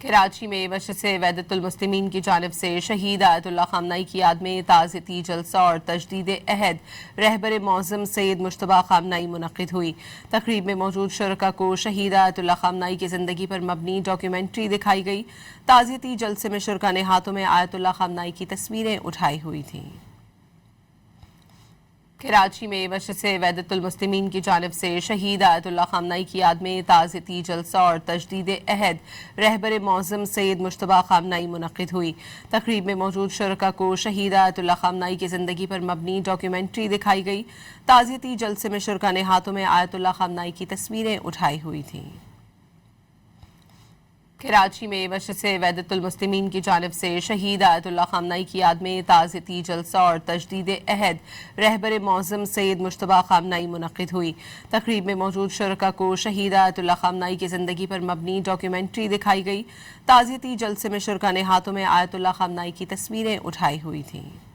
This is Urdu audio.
کراچی میں مجلس وحدت المسلمین کی جانب سے شہید آیت اللہ خامنئی کی یاد میں تعزیتی جلسہ اور تجدید عہد رہبر معظم سید مجتبیٰ خامنئی منعقد ہوئی۔ تقریب میں موجود شرکاء کو شہید آیت اللہ خامنئی کی زندگی پر مبنی ڈاکیومنٹری دکھائی گئی۔ تعزیتی جلسے میں شرکاء نے ہاتھوں میں آیت اللہ خامنئی کی تصویریں اٹھائی ہوئی تھیں۔ کراچی میں مجلس وحدت المسلمین کی جانب سے شہید آیت اللہ خامنئی کی یاد میں تعزیتی جلسہ اور تجدید عہد رہبر معظم سید مجتبیٰ خامنئی منعقد ہوئی۔ تقریب میں موجود شرکاء کو شہید آیت اللہ خامنئی کی زندگی پر مبنی ڈاکیومنٹری دکھائی گئی۔ تعزیتی جلسے میں شرکاء نے ہاتھوں میں آیت اللہ خامنئی کی تصویریں اٹھائی ہوئی تھیں۔ کراچی میں مجلس وحدت المسلمین کی جانب سے شہید آیت اللہ خامنئی کی یاد میں تعزیتی جلسہ اور تجدید عہد رہبر معظم سید مجتبیٰ خامنئی منعقد ہوئی۔ تقریب میں موجود شرکاء کو شہید آیت اللہ خامنئی کی زندگی پر مبنی ڈاکیومنٹری دکھائی گئی۔ تعزیتی جلسے میں شرکاء نے ہاتھوں میں آیت اللہ خامنئی کی تصویریں اٹھائی ہوئی تھیں۔